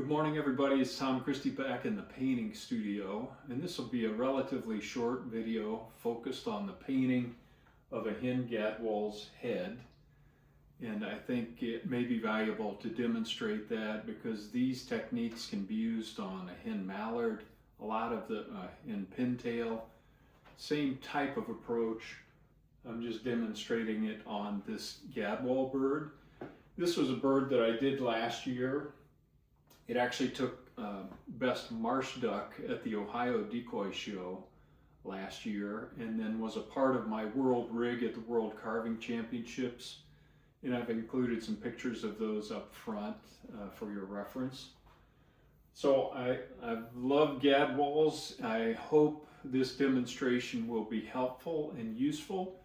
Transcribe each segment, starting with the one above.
Good morning, everybody. It's Tom Christie back in the painting studio, and this will be a relatively short video focused on the painting of a hen gadwall's head. And I think it may be valuable to demonstrate that because these techniques can be used on a hen mallard, a lot of the hen pintail, same type of approach. I'm just demonstrating it on this gadwall bird. This was a bird that I did last year. It actually took Best Marsh Duck at the Ohio Decoy Show last year, and then was a part of my world rig at the World Carving Championships. And I've included some pictures of those up front for your reference. So I've loved gadwalls. I hope this demonstration will be helpful and useful.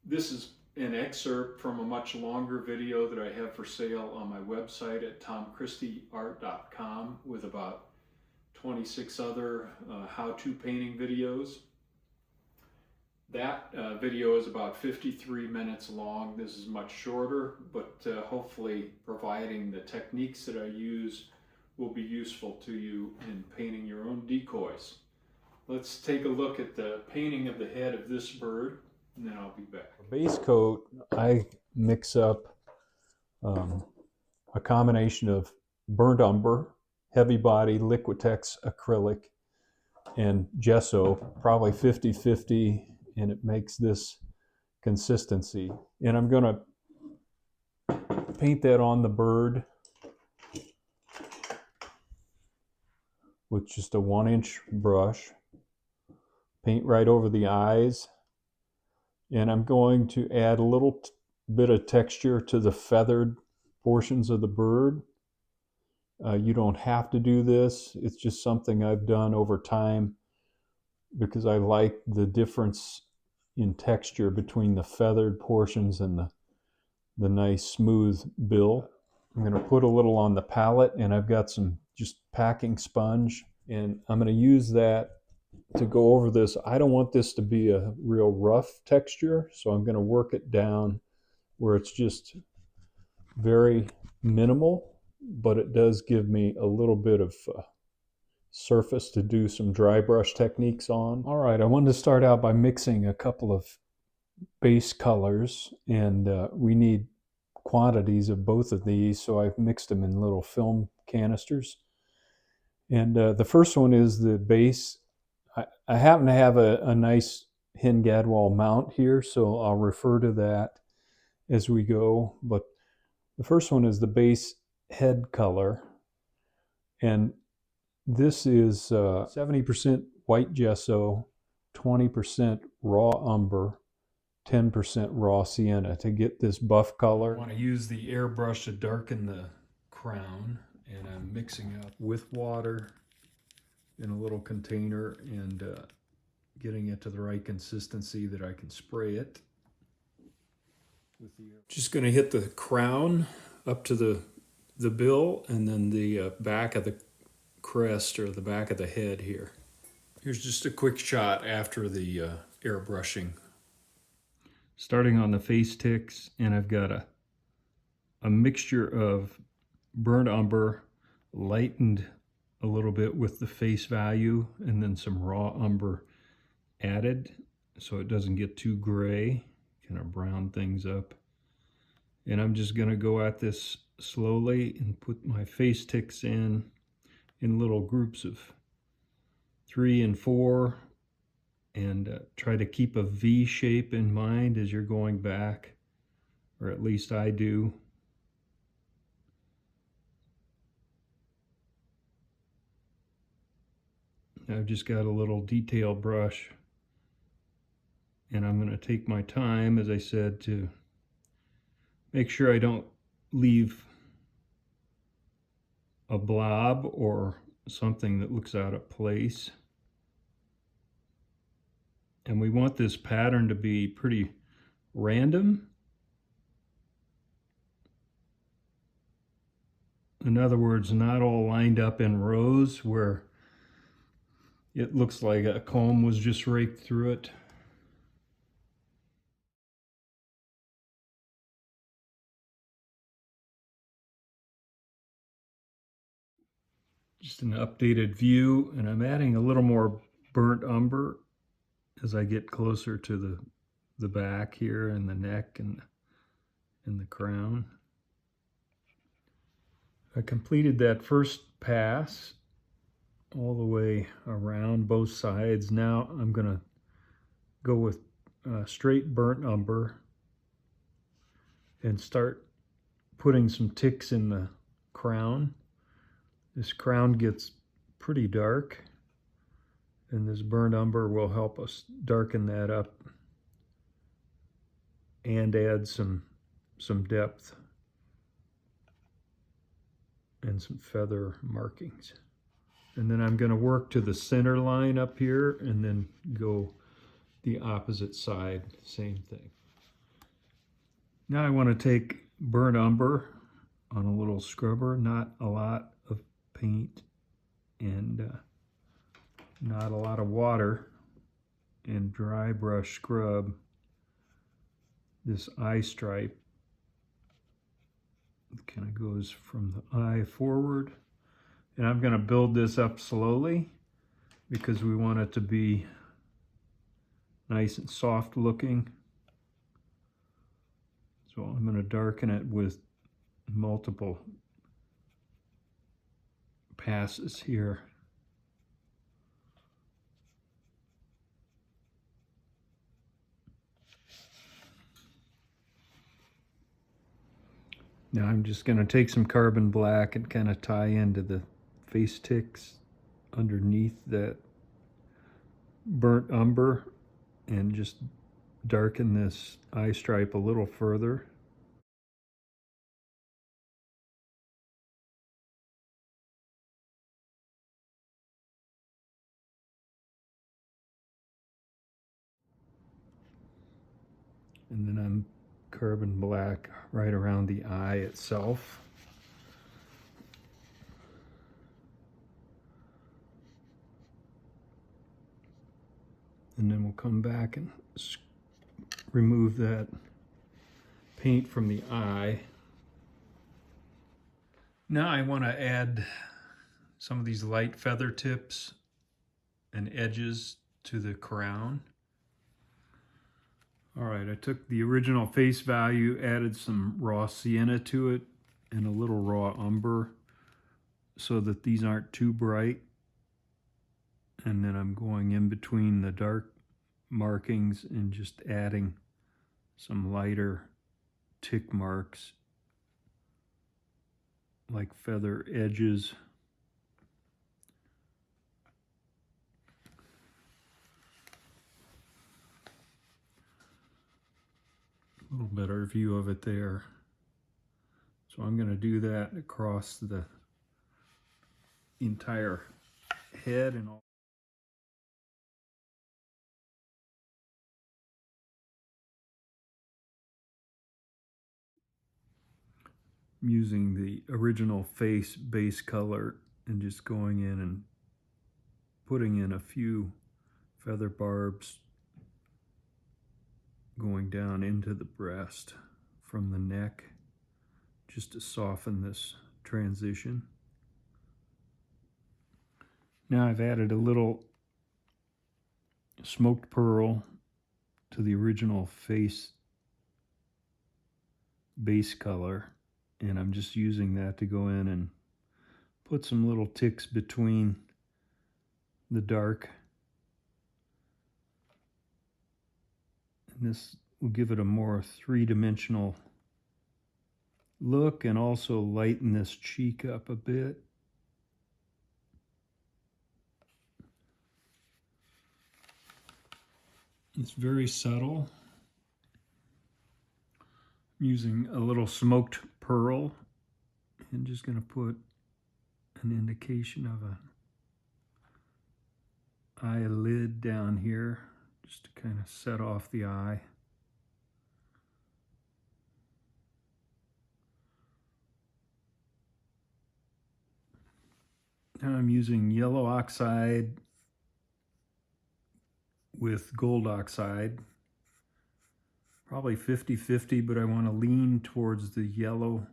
This is an excerpt from a much longer video that I have for sale on my website at tomchristieart.com with about 26 other how-to painting videos. That video is about 53 minutes long. This is much shorter, but hopefully providing the techniques that I use will be useful to you in painting your own decoys. Let's take a look at the painting of the head of this bird, and then I'll be back. Base coat, I mix up a combination of burnt umber, heavy body Liquitex acrylic, and gesso, probably 50-50, and it makes this consistency. And I'm going to paint that on the bird with just a 1-inch brush. Paint right over the eyes. And I'm going to add a little bit of texture to the feathered portions of the bird. You don't have to do this. It's just something I've done over time because I like the difference in texture between the feathered portions and the nice smooth bill. I'm going to put a little on the palette, and I've got some just packing sponge, and I'm going to use that to go over this. I don't want this to be a real rough texture, so I'm going to work it down where it's just very minimal, but it does give me a little bit of surface to do some dry brush techniques on. All right, I wanted to start out by mixing a couple of base colors, and we need quantities of both of these, so I've mixed them in little film canisters. And the first one is the base. I happen to have a nice hen gadwall mount here, so I'll refer to that as we go. But the first one is the base head color, and this is 70% white gesso, 20% raw umber, 10% raw sienna to get this buff color. I want to use the airbrush to darken the crown, and I'm mixing up with water in a little container and getting it to the right consistency that I can spray it. Just going to hit the crown up to the bill, and then the back of the crest or the back of the head here. Here's just a quick shot after the airbrushing. Starting on the face ticks, and I've got a mixture of burnt umber, lightened a little bit with the face value, and then some raw umber added so it doesn't get too gray, kind of brown things up. And I'm just going to go at this slowly and put my face ticks in little groups of 3 and 4, and try to keep a V shape in mind as you're going back, or at least I do. I've just got a little detail brush, and I'm going to take my time, as I said, to make sure I don't leave a blob or something that looks out of place. And we want this pattern to be pretty random. In other words, not all lined up in rows where it looks like a comb was just raked through it. just an updated view, and I'm adding a little more burnt umber as I get closer to the back here and the neck and the crown. I completed that first pass all the way around both sides. Now I'm going to go with straight burnt umber and start putting some ticks in the crown. This crown gets pretty dark, and this burnt umber will help us darken that up and add some depth and some feather markings. And then I'm going to work to the center line up here and then go the opposite side, same thing. Now I want to take burnt umber on a little scrubber, not a lot of paint and not a lot of water, and dry brush scrub this eye stripe. It kind of goes from the eye forward. And I'm going to build this up slowly because we want it to be nice and soft looking. So I'm going to darken it with multiple passes here. Now I'm just going to take some carbon black and kind of tie into the face ticks underneath that burnt umber and just darken this eye stripe a little further. And then I'm carbon black right around the eye itself. And then we'll come back and remove that paint from the eye. Now I want to add some of these light feather tips and edges to the crown. All right, I took the original face value, added some raw sienna to it and a little raw umber so that these aren't too bright. And then I'm going in between the dark markings and just adding some lighter tick marks like feather edges. A little better view of it there. So I'm going to do that across the entire head and all. I'm using the original face base color and just going in and putting in a few feather barbs going down into the breast from the neck just to soften this transition. Now I've added a little smoked pearl to the original face base color, and I'm just using that to go in and put some little ticks between the dark. And this will give it a more three-dimensional look and also lighten this cheek up a bit. It's very subtle. I'm using a little smoked pearl and just going to put an indication of an eyelid down here just to kind of set off the eye. Now I'm using yellow oxide with gold oxide, probably 50-50, but I want to lean towards the yellow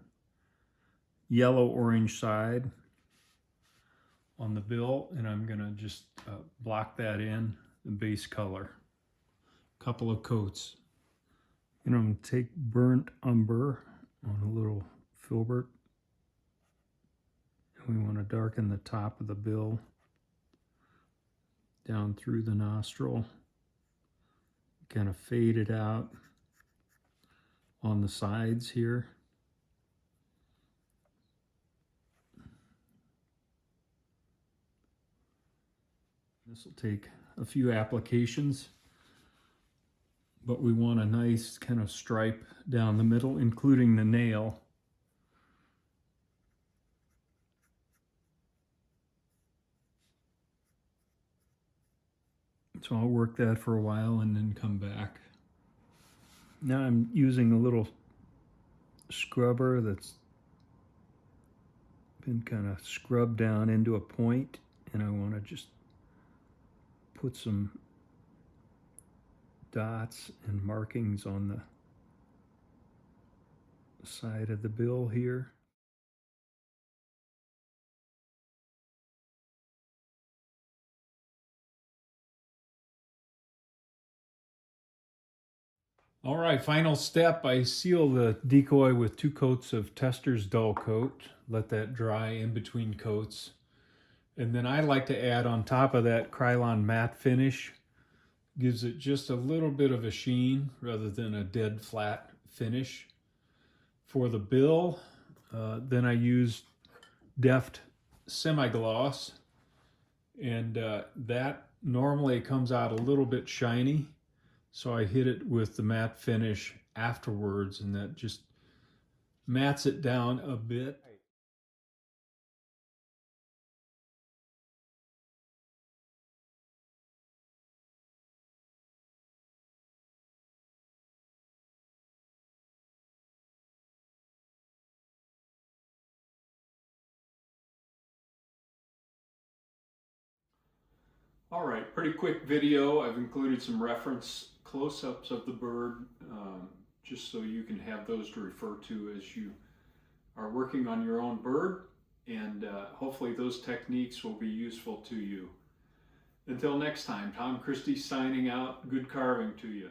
orange side. on the bill, and I'm gonna just block that in the base color. Couple of coats. And I'm gonna take burnt umber on a little filbert. And we want to darken the top of the bill down through the nostril. Kind of fade it out on the sides here. This will take a few applications, but we want a nice kind of stripe down the middle, including the nail. So I'll work that for a while and then come back. Now I'm using a little scrubber that's been kind of scrubbed down into a point, and I want to just put some dots and markings on the side of the bill here. All right, final step, I seal the decoy with 2 coats of Tester's Dull Coat. Let that dry in between coats. And then I like to add on top of that Krylon matte finish. Gives it just a little bit of a sheen rather than a dead flat finish. For the bill, then I use Deft Semi-Gloss, and that normally comes out a little bit shiny, so I hit it with the matte finish afterwards, and that just mattes it down a bit. All right, pretty quick video. I've included some reference close-ups of the bird, just so you can have those to refer to as you are working on your own bird, and hopefully those techniques will be useful to you. Until next time, Tom Christie signing out. Good carving to you.